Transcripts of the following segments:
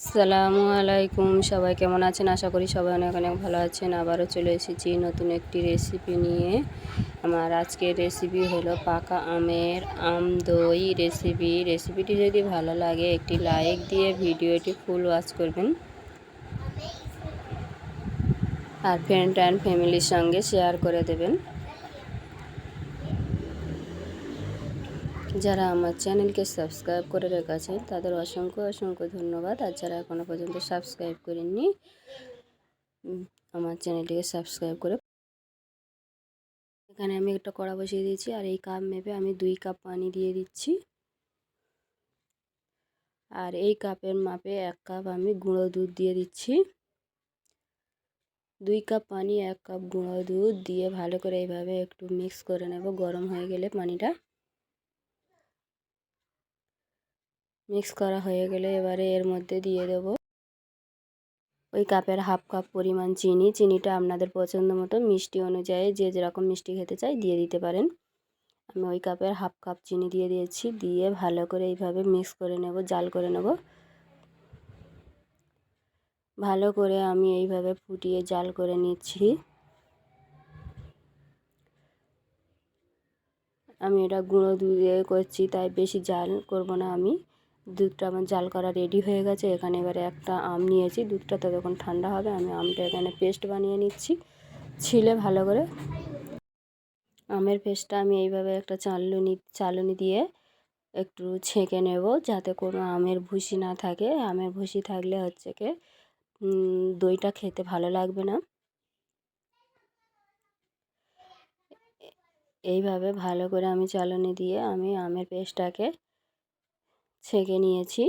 আসসালামু আলাইকুম, সবাই কেমন আছেন? আশা করি সবাই অনেক অনেক ভালো আছেন। আবারও চলে এসেছি নতুন একটি রেসিপি নিয়ে। আমার আজকের রেসিপি হলো পাকা আমের আম দই রেসিপিটি যদি ভালো লাগে একটি লাইক দিয়ে ভিডিওটি ফুল ওয়াচ করবেন, আর ফ্রেন্ড অ্যান্ড ফ্যামিলির সঙ্গে শেয়ার করে দেবেন। যারা আমার চ্যানেলকে সাবস্ক্রাইব করে রেখেছেন তাদের অসংখ্য অসংখ্য ধন্যবাদ। আর যারা এখনও পর্যন্ত সাবস্ক্রাইব করেননি, আমার চ্যানেলটিকে সাবস্ক্রাইব করে। এখানে আমি একটা কড়া বসিয়ে দিয়েছি, আর এই কাপ মেপে আমি 2 কাপ পানি দিয়ে দিচ্ছি। আর এই কাপের মাপে 1 কাপ আমি গুঁড়ো দুধ দিয়ে দিচ্ছি। 2 কাপ পানি 1 কাপ গুঁড়ো দুধ দিয়ে ভালো করে এইভাবে একটু মিক্স করে নেব। গরম হয়ে গেলে পানিটা মিক্স করা হয়ে গেলে এবারে এর মধ্যে দিয়ে দেব ওই কাপের হাফ কাপ পরিমাণ চিনি। চিনিটা আপনাদের পছন্দ মতো মিষ্টি অনুযায়ী যে যেরকম মিষ্টি খেতে চাই দিয়ে দিতে পারেন। আমি ওই কাপের হাফ কাপ চিনি দিয়ে দিয়েছি। দিয়ে ভালো করে এইভাবে মিক্স করে নেব, জাল করে নেব। ভালো করে আমি এইভাবে ফুটিয়ে জাল করে নিচ্ছি। আমি এটা গুঁড়ো দুধে করছি, তাই বেশি জাল করব না আমি। দুধটা আমার জাল করা রেডি হয়ে গেছে। এখানে এবারে একটা আম নিয়েছি, দুধটা ততক্ষণ ঠান্ডা হবে। আমি আমটা এখানে পেস্ট বানিয়ে নিচ্ছি ছিলে ভালো করে। আমের পেস্টটা আমি এইভাবে একটা চালনি দিয়ে একটু ছেঁকে নেব, যাতে কোনো আমের ভুসি না থাকে। আমের ভুসি থাকলে হচ্ছে কি দইটা খেতে ভালো লাগবে না। এইভাবে ভালো করে আমি চালনি দিয়ে আমি আমের পেস্টটাকে ছেঁকে নিয়েছি।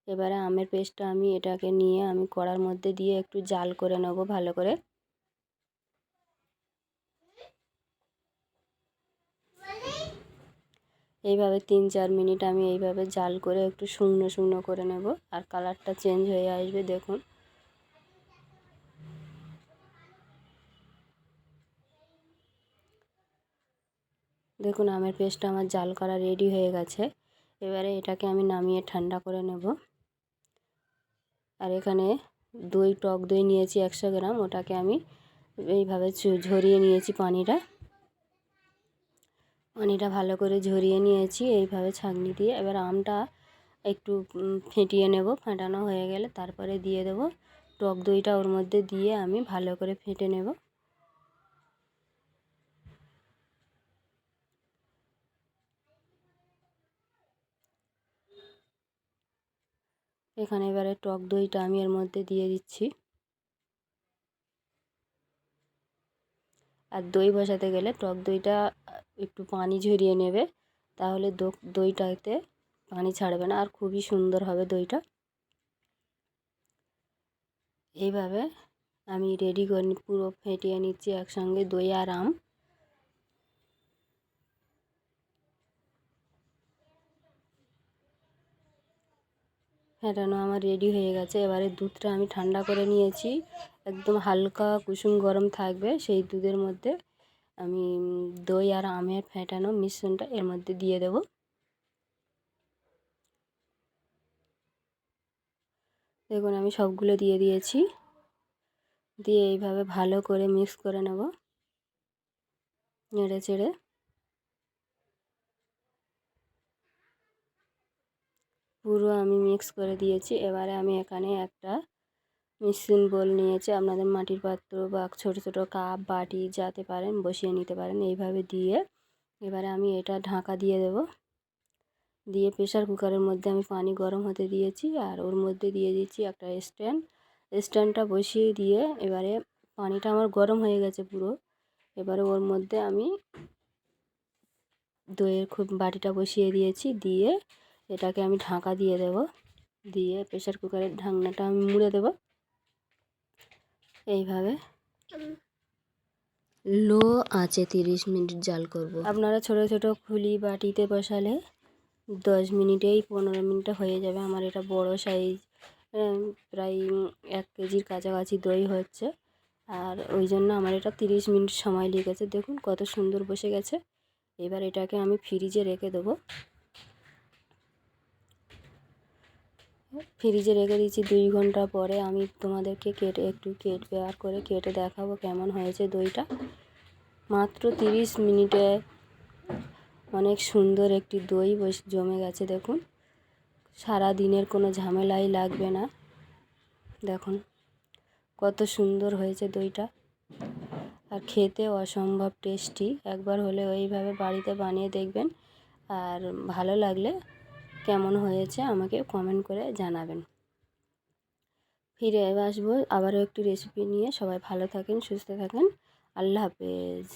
এবারে আমের পেস্টটা আমি এটাকে নিয়ে আমি কড়ার মধ্যে দিয়ে একটু জাল করে নেব ভালো করে। এইভাবে 3-4 মিনিট আমি এইভাবে জাল করে একটু শুকনো শুকনো করে নেব, আর কালারটা চেঞ্জ হয়ে আসবে। দেখুন দেখুন আমের পেস্টটা আমার জাল করা রেডি হয়ে গেছে। এবারে এটাকে আমি নামিয়ে ঠান্ডা করে নেব। আর এখানে টক দই নিয়েছি 100 গ্রাম, ওটাকে আমি এইভাবে ঝরিয়ে নিয়েছি। পানিটা ভালো করে ঝরিয়ে নিয়েছি এইভাবে ছাঁকনি দিয়ে। এবার আমটা একটু ফেটিয়ে নেব। ফাটানো হয়ে গেলে তারপরে দিয়ে দেব টক দইটা, ওর মধ্যে দিয়ে আমি ভালো করে ফেটে নেব। এখানে এবারে টক দইটা আমি এর মধ্যে দিয়ে দিচ্ছি। আর দই বসাতে গেলে টক দইটা একটু পানি ঝরিয়ে নেবে, তাহলে দইটাতে পানি ছাড়বে না, আর খুবই সুন্দর হবে দইটা। এইভাবে আমি রেডি করে পুরো ফেটিয়ে নিচ্ছি একসঙ্গে দই আর আম। ফেটানো আমার রেডি হয়ে গেছে। এবারে দুধটা আমি ঠান্ডা করে নিয়েছি, একদম হালকা কুসুম গরম থাকবে। সেই দুধের মধ্যে আমি দই আর আমের ফেটানো মিশ্রণটা এর মধ্যে দিয়ে দেব। দেখুন আমি সবগুলো দিয়ে দিয়েছি। দিয়ে এইভাবে ভালো করে মিক্স করে নেব, নেড়ে চেড়ে। পুরো আমি মিক্স করে দিয়েছি। এবারে আমি এখানে একটা মিক্সিং বোল নিয়েছি। আপনাদের মাটির পাত্র বা ছোট ছোট কাপ বাটি যাতে পারেন বসিয়ে নিতে পারেন। এইভাবে দিয়ে এবারে আমি এটা ঢাকা দিয়ে দেব। দিয়ে প্রেসার কুকারের মধ্যে আমি পানি গরম হতে দিয়েছি, আর ওর মধ্যে দিয়ে দিচ্ছি একটা স্ট্যান্ডটা বসিয়ে দিয়ে এবারে পানিটা আমার গরম হয়ে গেছে পুরো। এবারে ওর মধ্যে আমি দইয়ের বাটিটা বসিয়ে দিয়েছি। দিয়ে এটাকে আমি ঢাকা দিয়ে দেব। দিয়ে প্রেসার কুকারের ঢাকনাটা আমি মুড়ে দেব। এইভাবে লো আঁচে 30 মিনিট জাল করব। আপনারা ছোট ছোট খুলি বাটিতে বসালে 10 মিনিটেই 15 মিনিটে হয়ে যাবে। আমার এটা বড় সাইজ, প্রায় 1 কেজির কাছাকাছি দই হচ্ছে, আর ওই জন্য আমার এটা 30 মিনিট সময় লেগেছে। দেখুন কত সুন্দর বসে গেছে। এবার এটাকে আমি ফ্রিজে রেখে দেবো। ফ্রিজে রেখে দিয়েছি 2 ঘন্টা পরে আমি তোমাদেরকে কেটে বের করে কেটে দেখাবো কেমন হয়েছে দইটা। মাত্র 30 মিনিটে অনেক সুন্দর একটি দই জমে গেছে। দেখুন, সারা দিনের কোনো ঝামেলাই লাগবে না। দেখুন কত সুন্দর হয়েছে দইটা, আর খেতে অসম্ভব টেস্টি। একবার হলে ওইভাবে বাড়িতে বানিয়ে দেখবেন, আর ভালো লাগলে কেমন হয়েছে আমাকে কমেন্ট করে জানাবেন। ফিরে আসবো আবারও একটি রেসিপি নিয়ে। সবাই ভালো থাকেন, সুস্থ থাকেন। আল্লাহ হাফেজ।